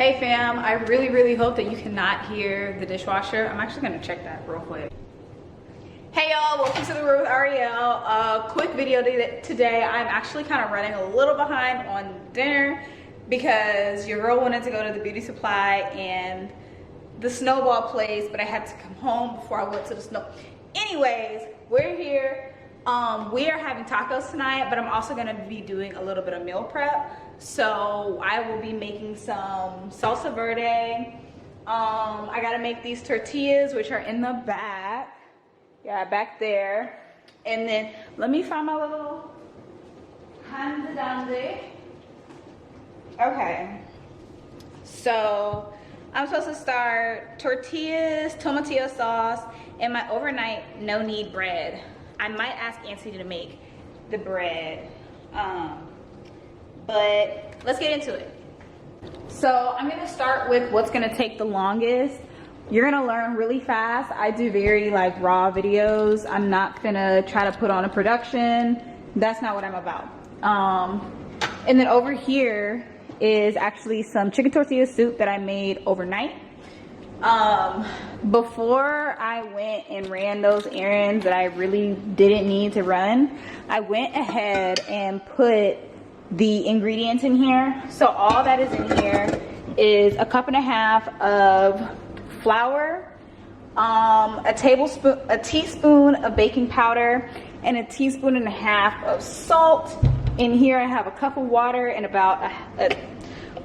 Hey fam, I really hope that you cannot hear the dishwasher. I'm actually gonna check that real quick. Hey y'all, welcome to The Room with Ariel. Quick video today. I'm actually kind of running a little behind on dinner because your girl wanted to go to the beauty supply and the snowball place, but I had to come home before I went to the snow. Anyways, we're here. We are having tacos tonight, but I'm also gonna be doing a little bit of meal prep. So I will be making some salsa verde. I gotta make these tortillas, which are in the back. Yeah, back there. And then let me find my little handy dandy. Okay. So I'm supposed to start tortillas, tomatillo sauce, and my overnight no-knead bread. I might ask Auntie to make the bread, but let's get into it. So I'm gonna start with what's gonna take the longest. You're gonna learn really fast. I do very like raw videos. I'm not gonna try to put on a production. That's not what I'm about. And then over here is actually some chicken tortilla soup that I made overnight. Before I went and ran those errands that I really didn't need to run, I went ahead and put the ingredients in here. So all that is in here is a cup and a half of flour, a teaspoon of baking powder, and a teaspoon and a half of salt. In here I have a cup of water and about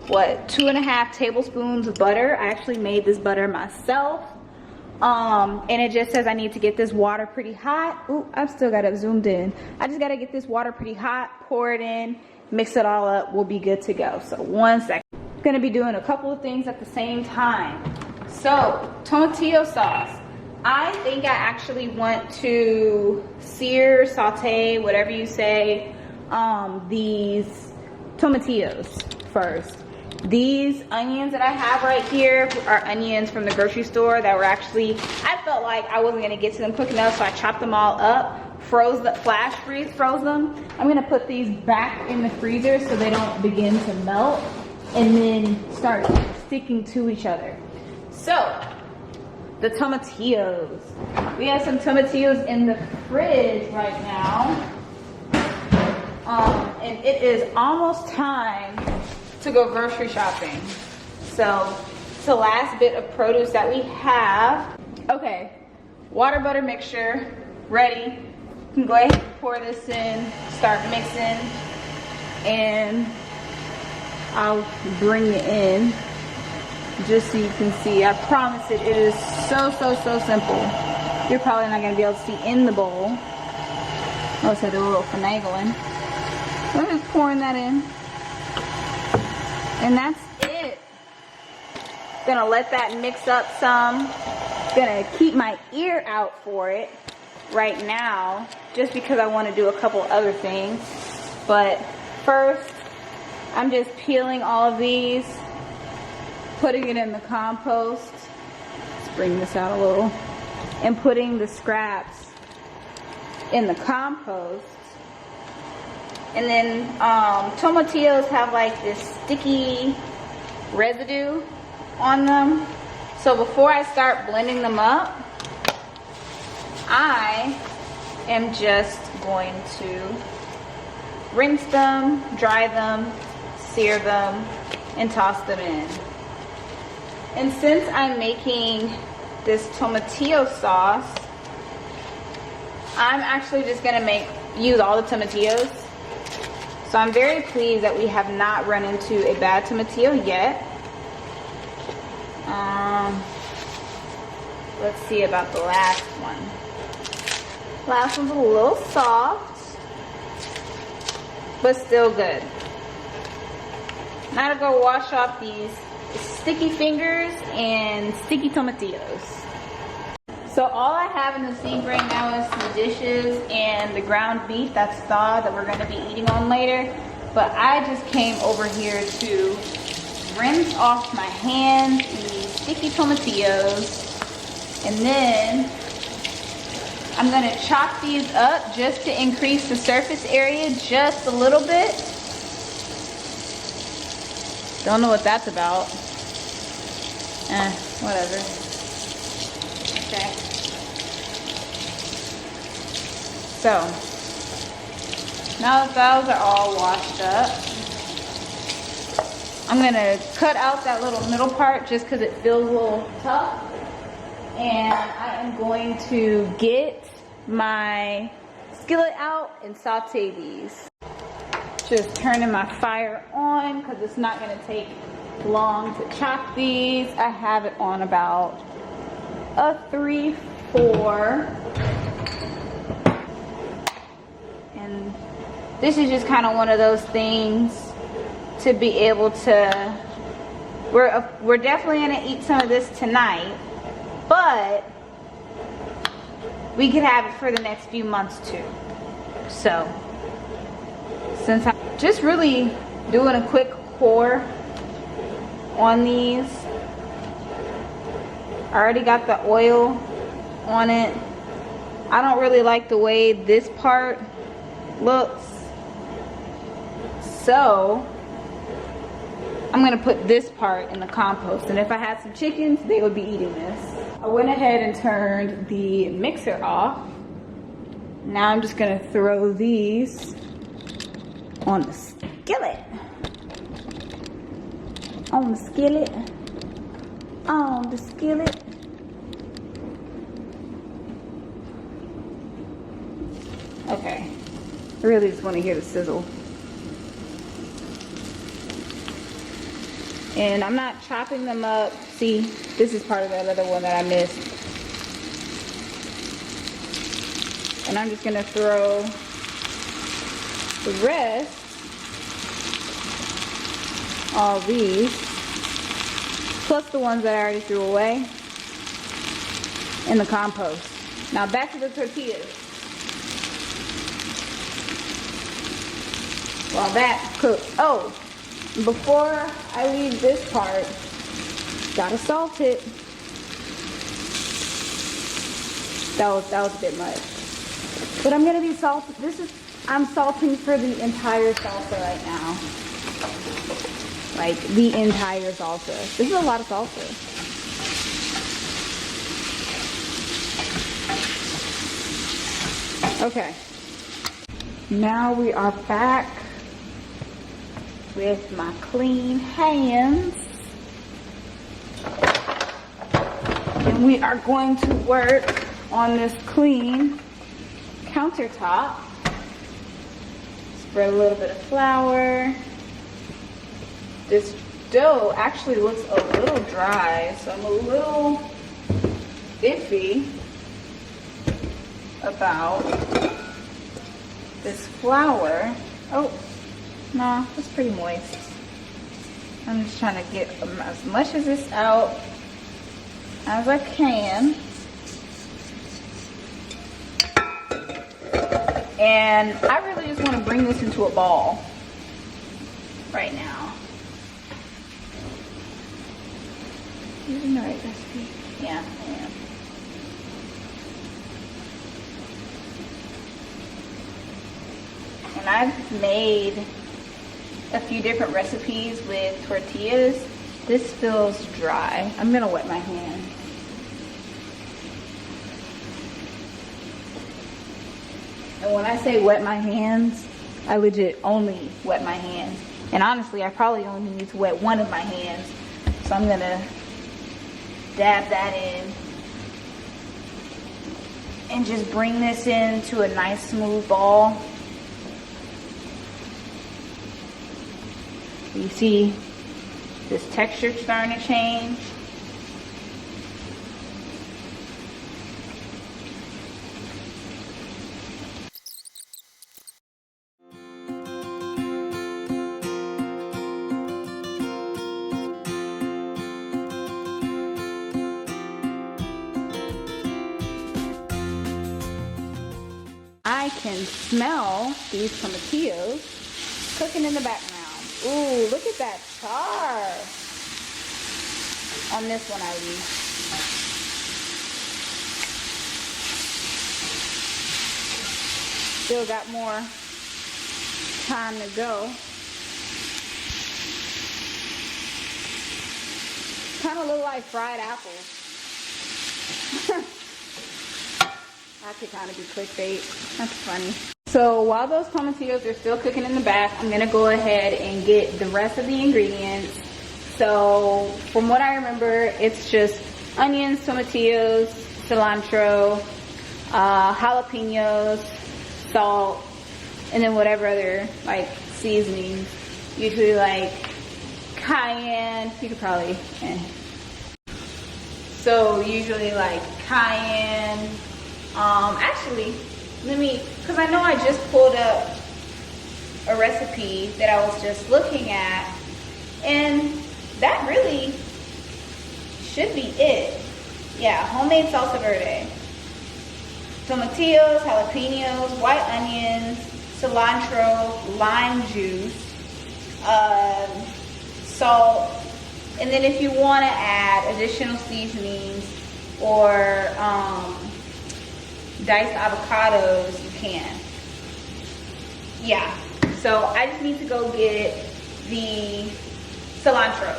2.5 tablespoons of butter. I actually made this butter myself. And it just says I need to get this water pretty hot. Ooh, I've still got it zoomed in. I just got to get this water pretty hot, pour it in, mix it all up. We'll be good to go. So 1 second. I'm going to be doing a couple of things at the same time. So tomatillo sauce. I think I actually want to sear, saute, whatever you say, these tomatillos first. These onions that I have right here are onions from the grocery store that were actually, I felt like I wasn't gonna get to them quick enough, so I chopped them all up, froze them. I'm gonna put these back in the freezer so they don't begin to melt and then start sticking to each other. So, the tomatillos. We have some tomatillos in the fridge right now. And it is almost time to go grocery shopping. So it's the last bit of produce that we have. Okay, water butter mixture ready. You can go ahead and pour this in, start mixing, and I'll bring it in just so you can see. I promise it is so simple. You're probably not gonna be able to see in the bowl. Notice I do a little finagling. I'm just pouring that in. And that's it. Gonna let that mix up some. Gonna keep my ear out for it right now, just because I want to do a couple other things. But first, I'm just peeling all of these, putting it in the compost. Let's bring this out a little. And putting the scraps in the compost. And then tomatillos have like this sticky residue on them. So before I start blending them up, I am just going to rinse them, dry them, sear them, and toss them in. And since I'm making this tomatillo sauce, I'm actually just gonna use all the tomatillos. So I'm very pleased that we have not run into a bad tomatillo yet. Let's see about the last one. Last one's a little soft, but still good. Now to go wash off these sticky fingers and sticky tomatillos. So all I have in the sink right now is some dishes and the ground beef that's thawed that we're going to be eating on later. But I just came over here to rinse off my hands, these sticky tomatillos. And then I'm going to chop these up just to increase the surface area just a little bit. Don't know what that's about. Whatever. Okay. So, now the fowls are all washed up, I'm gonna cut out that little middle part just because it feels a little tough. And I am going to get my skillet out and saute these. Just turning my fire on because it's not gonna take long to chop these. I have it on about a 3-4. And this is just kind of one of those things to be able to, we're definitely gonna eat some of this tonight, but we could have it for the next few months too. So since I'm just really doing a quick pour on these, I already got the oil on it. I don't really like the way this part looks, so I'm gonna put this part in the compost, and if I had some chickens, they would be eating this. I went ahead and turned the mixer off. Now I'm just gonna throw these on the skillet. On the skillet. On the skillet. Okay, I really just want to hear the sizzle. And I'm not chopping them up. See, this is part of that other one that I missed. And I'm just gonna throw the rest, all these, plus the ones that I already threw away, in the compost. Now back to the tortillas. While that cooks, oh, before I leave this part, gotta salt it. That was a bit much. But I'm gonna be salting, I'm salting for the entire salsa right now. Like the entire salsa. This is a lot of salsa. Okay. Now we are back with my clean hands, and we are going to work on this clean countertop. Spread a little bit of flour. This dough actually looks a little dry, so I'm a little iffy about this flour. Oh, no, it's pretty moist. I'm just trying to get as much of this out as I can. And I really just want to bring this into a ball right now. Using the right recipe? Yeah, I am. And I've made a few different recipes with tortillas. This feels dry. I'm gonna wet my hand. And when I say wet my hands, I legit only wet my hands. And honestly, I probably only need to wet one of my hands. So I'm gonna dab that in and just bring this into a nice smooth ball. You see this texture starting to change. I can smell these tomatillos cooking in the background. Ooh, look at that char on this one, at least. Still got more time to go. kind of look like fried apples. That could kind of be clickbait. That's funny. So while those tomatillos are still cooking in the back, I'm gonna go ahead and get the rest of the ingredients. So from what I remember, it's just onions, tomatillos, cilantro, jalapenos, salt, and then whatever other like seasonings. Usually like cayenne, you could probably, So usually like cayenne, actually, because I know I just pulled up a recipe that I was just looking at, and that really should be it. Yeah, homemade salsa verde. Tomatillos, jalapenos, white onions, cilantro, lime juice, salt, and then if you want to add additional seasonings or diced avocados, you can. Yeah, so I just need to go get the cilantro.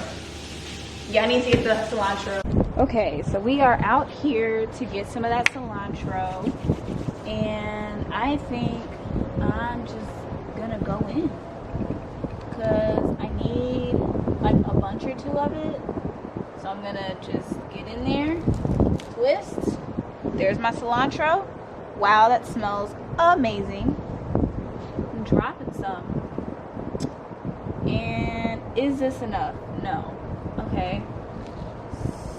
Y'all need to get the cilantro. Okay, so we are out here to get some of that cilantro, and I think I'm just gonna go in because I need like a bunch or two of it. So I'm gonna just get in there, twist. There's my cilantro. Wow, that smells amazing. I'm dropping some. And is this enough? No. Okay.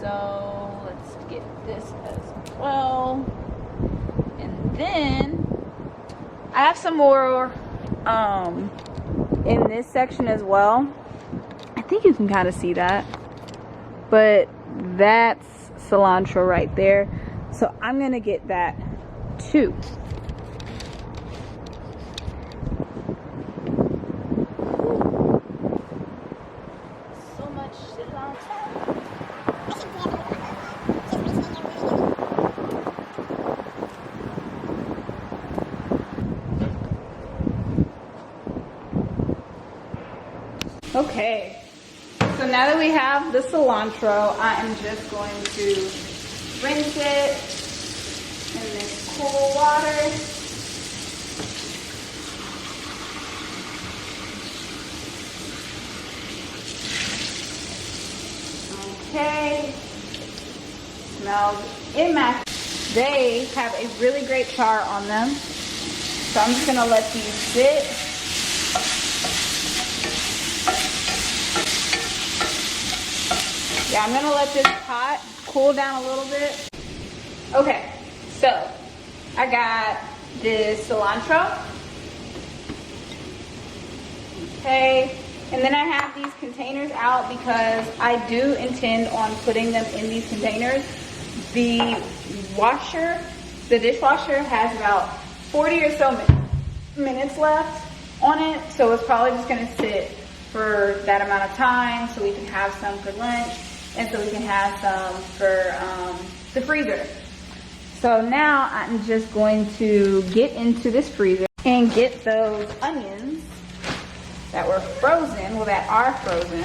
So let's get this as well. And then I have some more in this section as well. I think you can kind of see that. But that's cilantro right there. So I'm going to get that too. So much cilantro. Okay, so now that we have the cilantro, I am just going to rinse it in this cool water. Okay, smells immaculate. They have a really great char on them, so I'm just gonna let these sit. Yeah, I'm gonna let this pot cool down a little bit. Okay, so I got this cilantro. Okay, and then I have these containers out because I do intend on putting them in these containers. The washer, the dishwasher has about 40 or so minutes left on it, so it's probably just gonna sit for that amount of time so we can have some for lunch. And so we can have some for the freezer. So now I'm just going to get into this freezer and get those onions that were frozen, well that are frozen.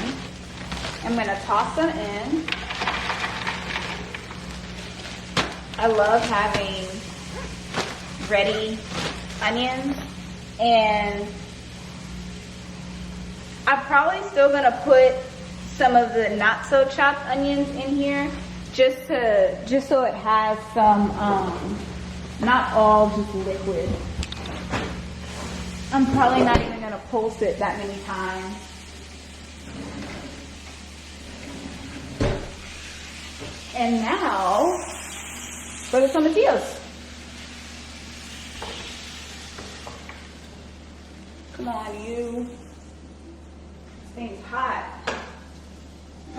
I'm gonna toss them in. I love having ready onions, and I'm probably still gonna put some of the not so chopped onions in here just so it has some not all just liquid. I'm probably not even gonna pulse it that many times. And now for the tomatillos. Come on, you. This thing's hot.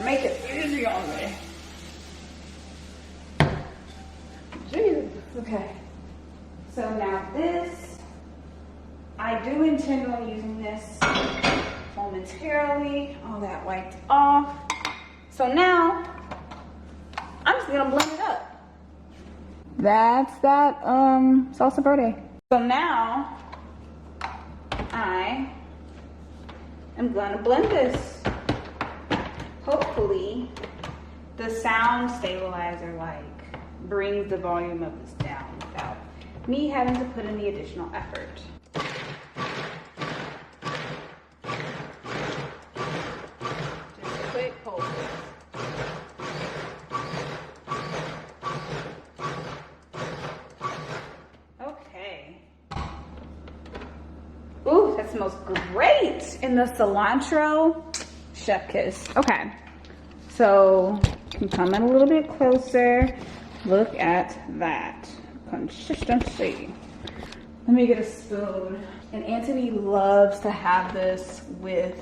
Make it easy on me. Jesus. Okay. So now this, I do intend on using this momentarily. All that wiped off. So now, I'm just gonna blend it up. That's that salsa verde. So now, I am gonna blend this. Hopefully the sound stabilizer like brings the volume of this down without me having to put in the additional effort. Just quick pulses. Okay. Ooh, that smells great. And the cilantro, chef kiss. Okay. So, you can come in a little bit closer. Look at that consistency. Let me get a spoon. And Anthony loves to have this with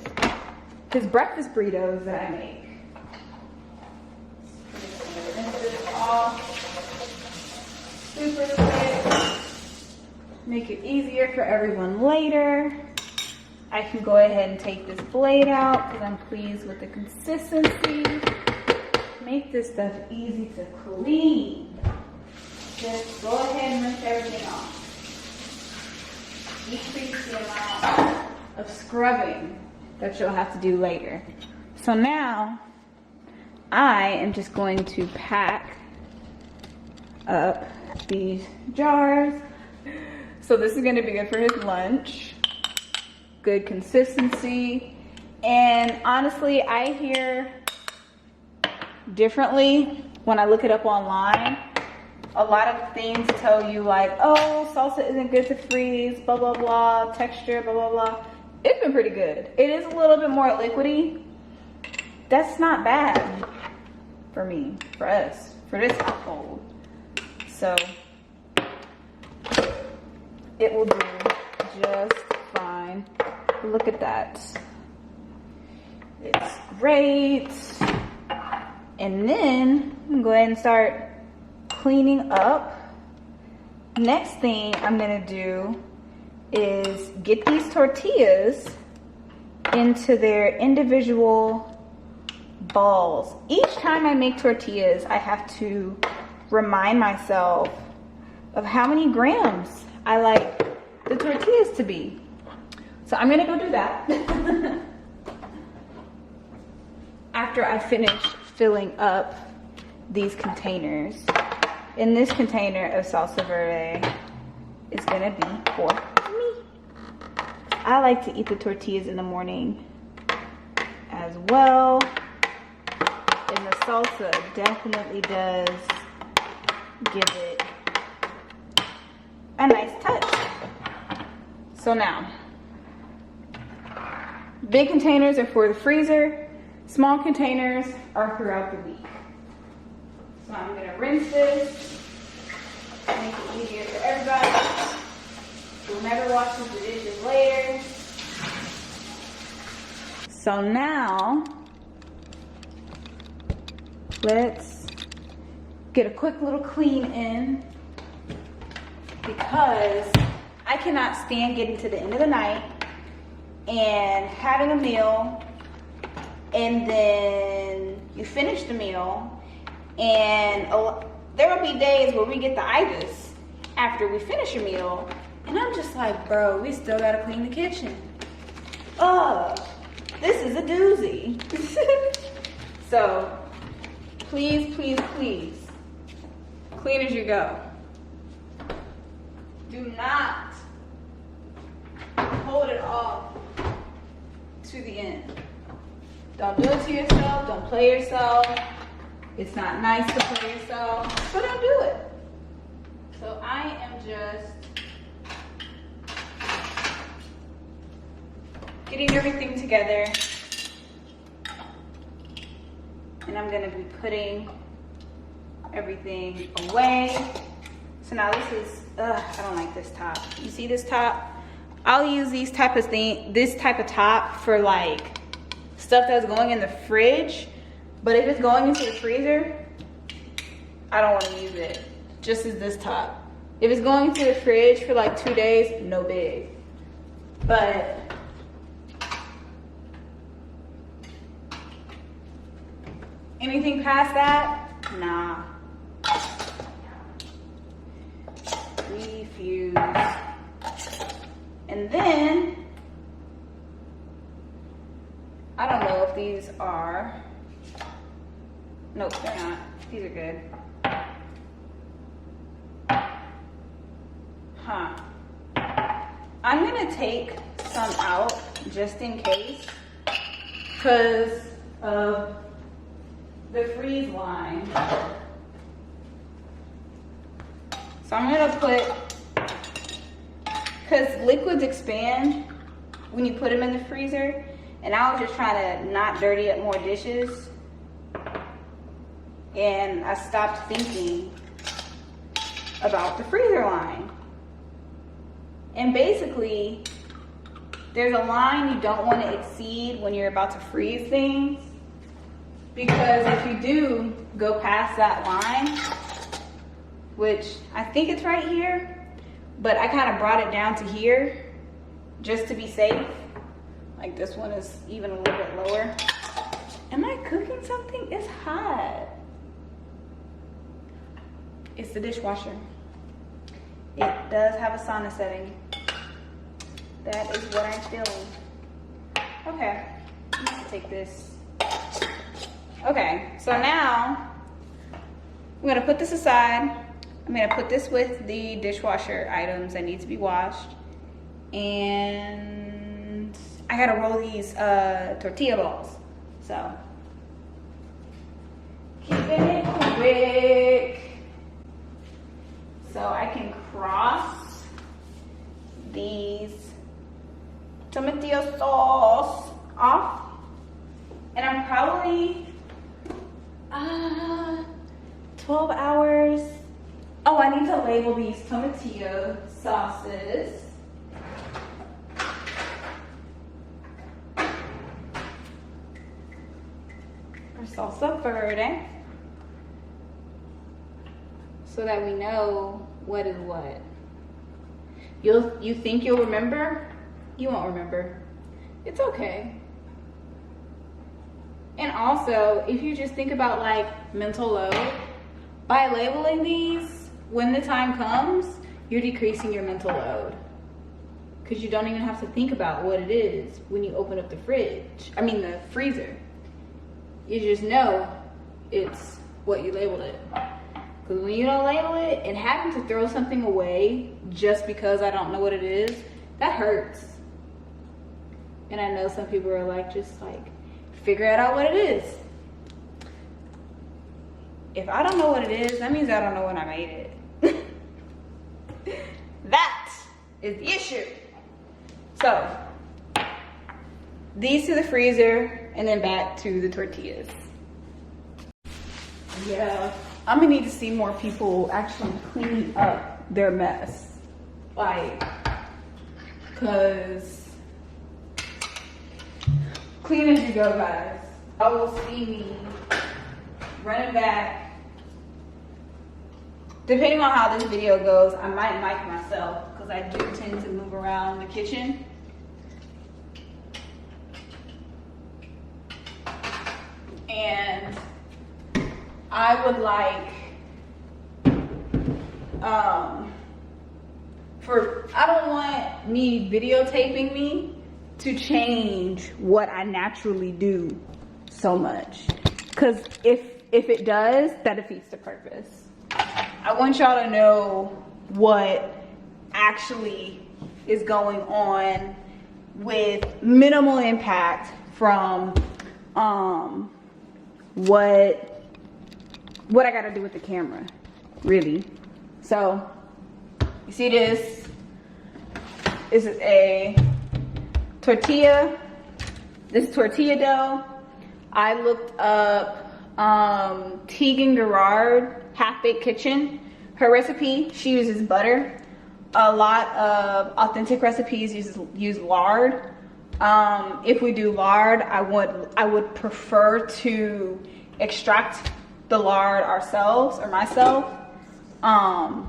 his breakfast burritos that I make. Rinse this off super quick. Make it easier for everyone later. I can go ahead and take this blade out because I'm pleased with the consistency. Make this stuff easy to clean. Just go ahead and rinse everything off. Decrease the amount of scrubbing that you'll have to do later. So now, I am just going to pack up these jars. So this is going to be good for his lunch. Good consistency. And honestly, I hear differently when I look it up online. A lot of things tell you like, oh, salsa isn't good to freeze, blah, blah, blah, texture, blah, blah, blah. It's been pretty good. It is a little bit more liquidy. That's not bad for me, for us, for this household. So it will do just fine. Look at that. It's great. And then I'm going to go ahead and start cleaning up. Next thing I'm gonna do is get these tortillas into their individual balls. Each time I make tortillas, I have to remind myself of how many grams I like the tortillas to be. So I'm gonna go do that after I finish filling up these containers. And this container of salsa verde is gonna be for me. I like to eat the tortillas in the morning as well. And the salsa definitely does give it a nice touch. So now, big containers are for the freezer. Small containers are throughout the week. So I'm gonna rinse this, make it easier for everybody. Whomever washes the dishes later. So now, let's get a quick little clean in because I cannot stand getting to the end of the night and having a meal and then you finish the meal and there will be days where we get the itis after we finish a meal and I'm just like, bro, we still gotta clean the kitchen. This is a doozy. So please, please, please, clean as you go. Do not hold it off to the end. Don't do it to yourself. Don't play yourself. It's not nice to play yourself, so don't do it. So I am just getting everything together. And I'm gonna be putting everything away. So now this is, I don't like this top. You see this top? I'll use this type of top for like stuff that's going in the fridge. But if it's going into the freezer, I don't want to use it. Just as this top. If it's going into the fridge for like 2 days, no big. But anything past that, nah. Refuse. And then, I don't know if these are Nope, they're not. These are good. Huh. I'm gonna take some out just in case because of the freeze line. So I'm gonna put, because liquids expand when you put them in the freezer, and I was just trying to not dirty up more dishes, and I stopped thinking about the freezer line. And basically, there's a line you don't want to exceed when you're about to freeze things, because if you do go past that line, which I think it's right here, but I kind of brought it down to here just to be safe. Like this one is even a little bit lower. Am I cooking something? It's hot. It's the dishwasher. It does have a sauna setting. That is what I'm feeling. Okay, I'm gonna take this. Okay, so now I'm gonna put this aside. I'm gonna put this with the dishwasher items that need to be washed. And I gotta roll these tortilla balls. So, keeping it quick. So I can cross these tomatillo sauce off. And I'm probably 12 hours. Oh, I need to label these tomatillo sauces. Or salsa verde. So that we know what is what. You think you'll remember? You won't remember. It's okay. And also, if you just think about like mental load, by labeling these, when the time comes, you're decreasing your mental load. Because you don't even have to think about what it is when you open up the the freezer. You just know it's what you labeled it. Because when you don't label it, and having to throw something away just because I don't know what it is, that hurts. And I know some people are like, just like, figure out what it is. If I don't know what it is, that means I don't know when I made it. That is the issue. So, these to the freezer, and then back to the tortillas. Yeah, I'm gonna need to see more people actually clean up their mess. Like, cause clean as you go, guys. I will see me running back. Depending on how this video goes, I might mic myself because I do tend to move around the kitchen. And I would like, I don't want me videotaping me to change what I naturally do so much. Because if it does, that defeats the purpose. I want y'all to know what actually is going on with minimal impact from what I gotta do with the camera, really. So, you see this? This is a tortilla. This is tortilla dough. I looked up Tegan Gerard, Half Baked Kitchen. Her recipe, she uses butter. A lot of authentic recipes use lard. If we do lard, I would prefer to extract the lard ourselves or myself. And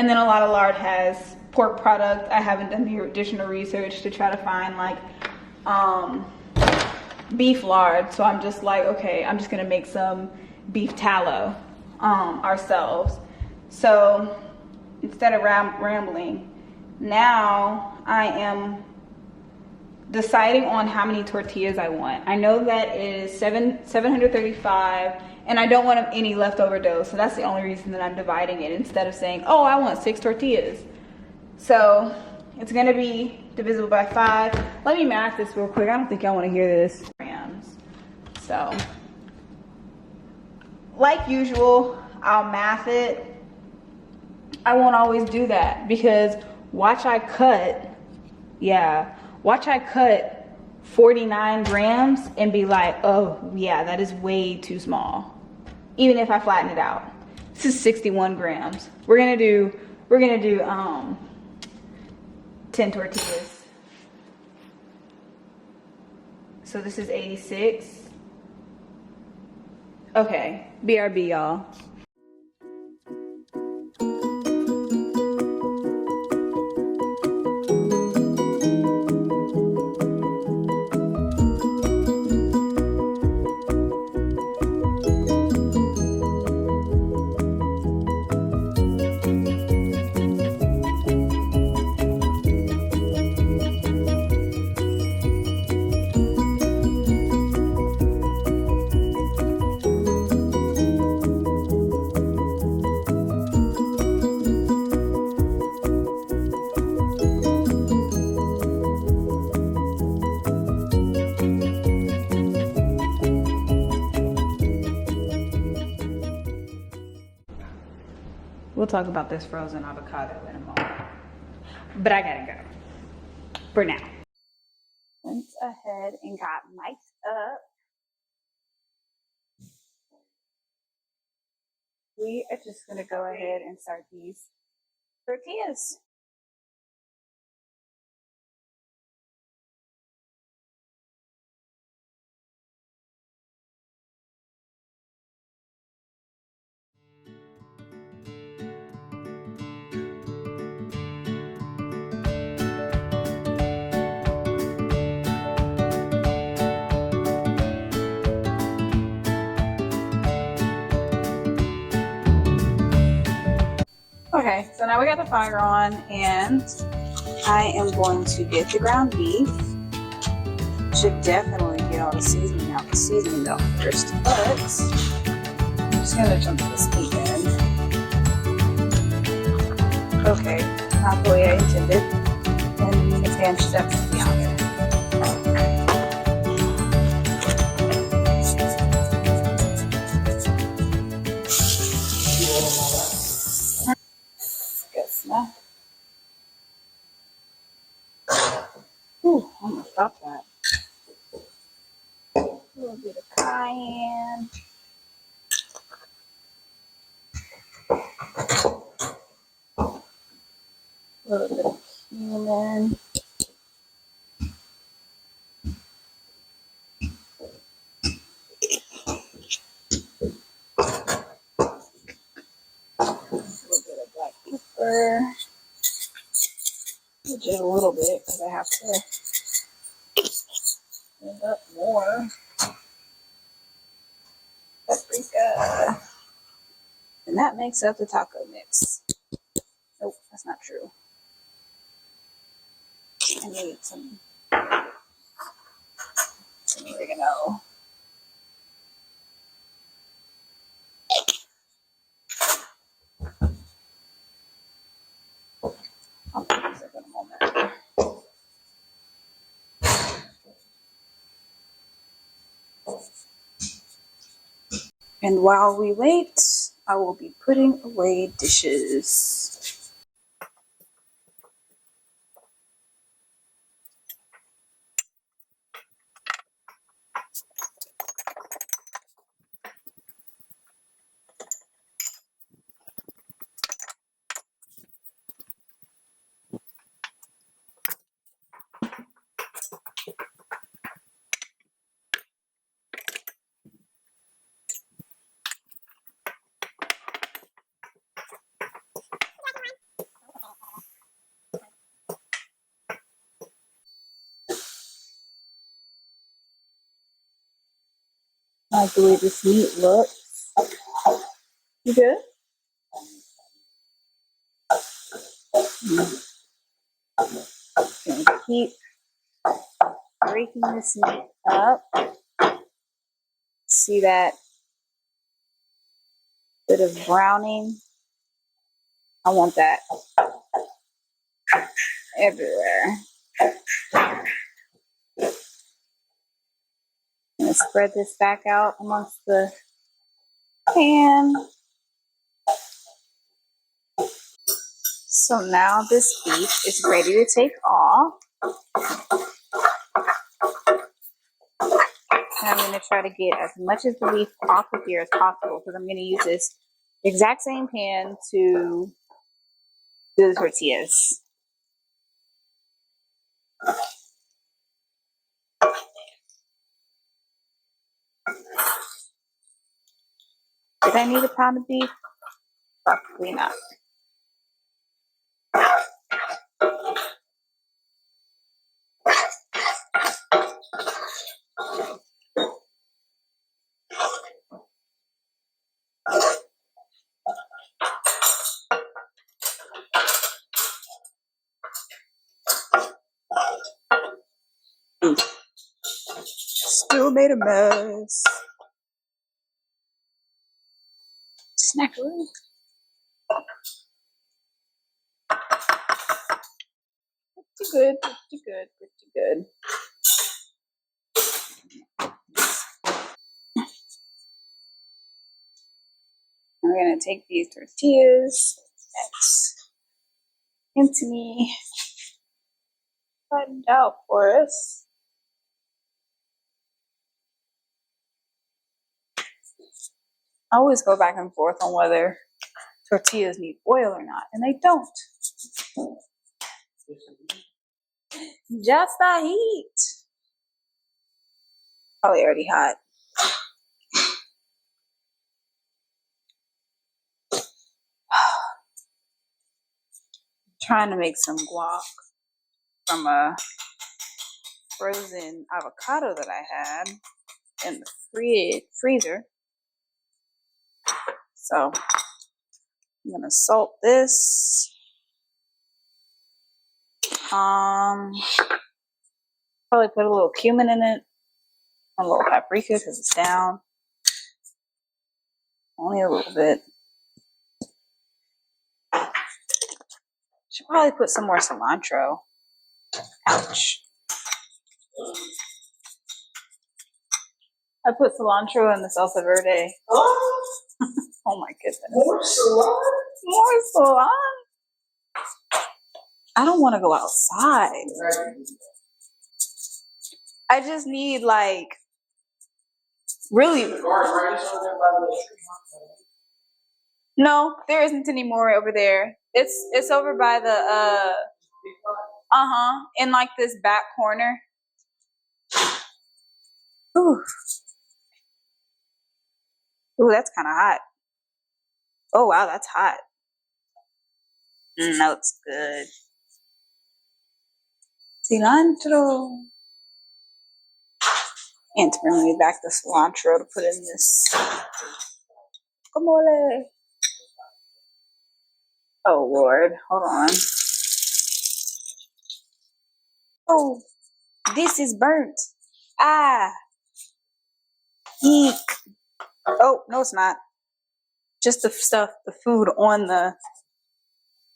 then a lot of lard has pork product. I haven't done the additional research to try to find like beef lard. So I'm just like, okay, I'm just gonna make some beef tallow ourselves. So instead of rambling, now I am deciding on how many tortillas I want. I know that is 735, and I don't want any leftover dough, so that's the only reason that I'm dividing it instead of saying, oh, I want 6 tortillas. So it's gonna be divisible by 5. Let me math this real quick. I don't think y'all want to hear this. Grams. So, like usual, I'll math it. I won't always do that because watch I cut 49 grams and be like, oh yeah, that is way too small. Even if I flatten it out. This is 61 grams. We're gonna do 10 tortillas. So this is 86. Okay, BRB y'all. We'll talk about this frozen avocado in a moment. But I gotta go for now. Went ahead and got mic'd up. We are just gonna go ahead and start these tortillas. Okay, so now we got the fire on and I am going to get the ground beef. Should definitely get all the seasoning out the seasoning though first, but I'm just gonna jump this meat in. Okay, not the way I intended. And again, steps beyond it. Good smell. Ooh, I'm gonna stop that. A little bit of cayenne. A little bit of cumin. A little bit of black pepper. Just a little bit because I have to end up more. Paprika. And that makes up the taco mix. Nope, that's not true. I need some oregano. I'll put this up in a moment. And while we wait, I will be putting away dishes. I like the way this meat looks. You good? Gonna keep breaking this meat up. See that bit of browning? I want that everywhere. I'm gonna spread this back out amongst the pan. So now this beef is ready to take off. And I'm going to try to get as much of the beef off of here as possible because I'm going to use this exact same pan to do the tortillas. Did I need a pound of beef? Probably not. Still made a mess. Snackaroo. Pretty good, pretty good, pretty good. We're going to take these tortillas that's Anthony flattened out for us. I always go back and forth on whether tortillas need oil or not, and they don't. Just the heat. Probably already hot. Trying to make some guac from a frozen avocado that I had in the freezer. So I'm gonna salt this. Probably put a little cumin in it, a little paprika because it's down. Only a little bit. Should probably put some more cilantro. Ouch. I put cilantro in the salsa verde. Oh, oh my goodness. More cilantro? More cilantro? I don't want to go outside. I just need like really. No, there isn't any more over there. It's over by the in like this back corner. Ooh. Ooh, that's kind of hot. Oh wow, that's hot. That looks good. Cilantro. And to bring me back the cilantro to put in this guacamole. Oh Lord, hold on. Oh, this is burnt. Ah. Eek. Oh, no it's not. Just the stuff, the food on the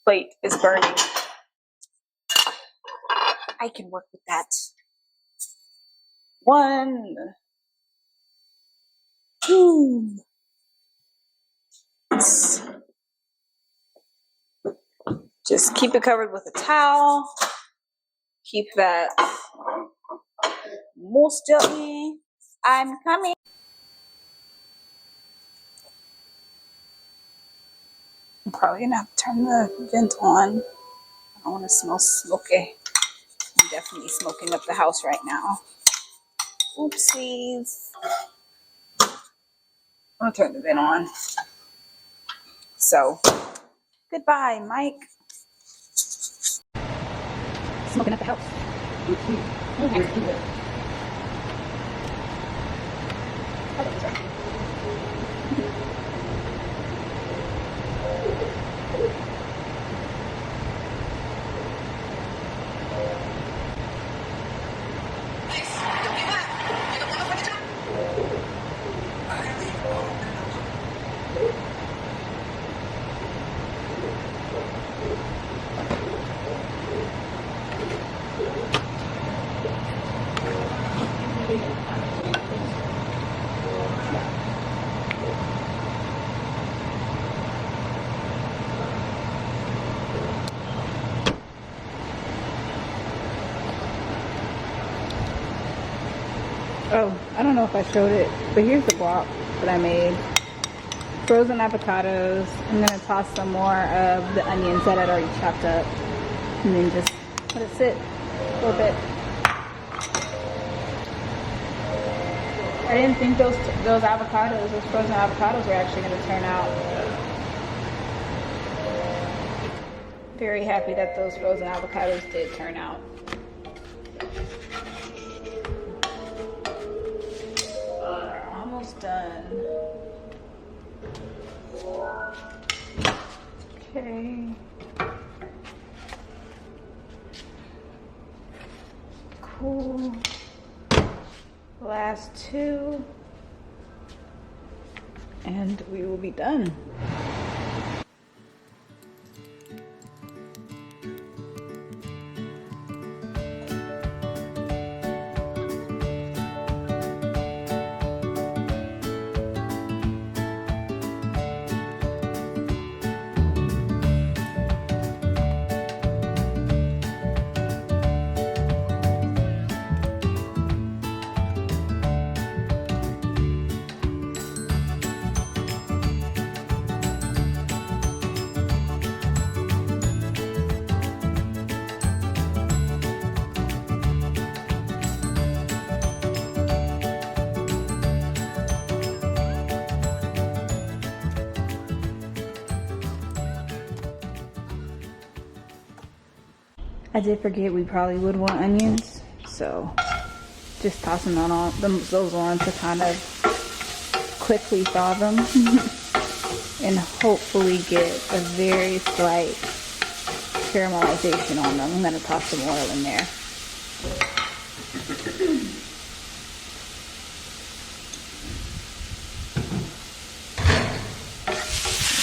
plate is burning. I can work with that. 1, 2. Just keep it covered with a towel. Keep that moisture in. I'm coming. I'm probably gonna have to turn the vent on. I don't want to smell smoky. I'm definitely smoking up the house right now. Oopsies. I'm gonna turn the vent on. So, goodbye, Mike. Smoking up the house. I don't know if I showed it, but here's the guac that I made. Frozen avocados. I'm gonna toss some more of the onions that I'd already chopped up, and then just let it sit a little bit. I didn't think those avocados, those frozen avocados, were actually gonna turn out. Very happy that those frozen avocados did turn out. Almost done. Okay. Cool. Last two. And we will be done. I did forget we probably would want onions, so just tossing those on to kind of quickly thaw them and hopefully get a very slight caramelization on them. I'm gonna toss some oil in there.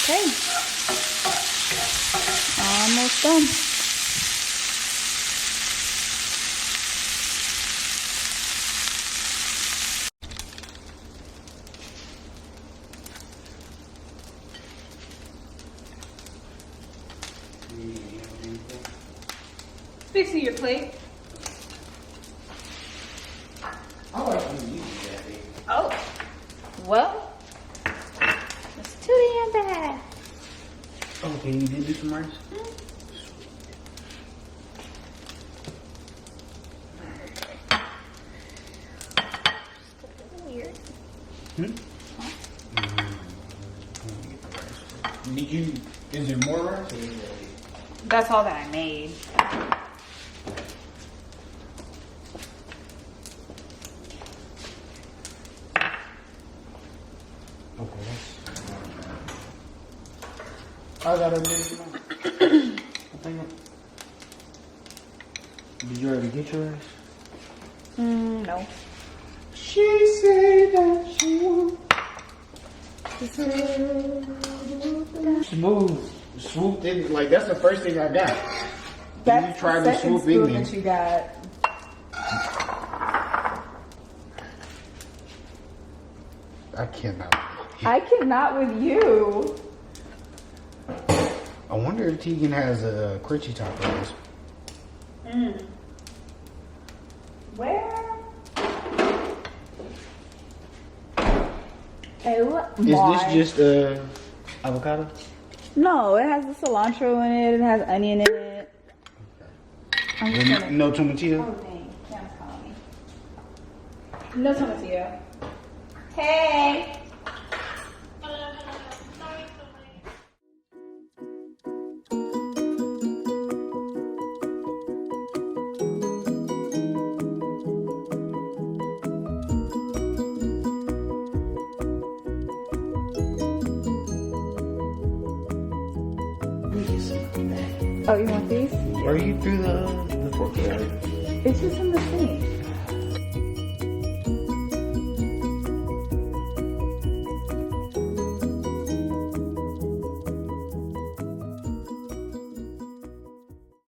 Okay, almost done. Fixing your plate. I like you using that thing. Oh, well, it's too damn bad. Oh, can you do some rice? Weird. Did you, is there more rice? Or is there... That's all that I made. Okay, I got everything. I think. Did you already get yours? No. She said that she won't. Smooth. Swooped in. Like, that's the first thing I got. That's you tried the to second swoop in scoop there. that you got. I cannot. I cannot with you. I wonder if Tegan has a crunchy top on this. Where? Oh Is my. this just avocado? No, it has the cilantro in it. It has onion in it. I'm just gonna... No tomatillo? Oh dang, Cam's calling me. No tomatillo. Hey. Oh, you want these? Are you through the fork? It's just in the sink.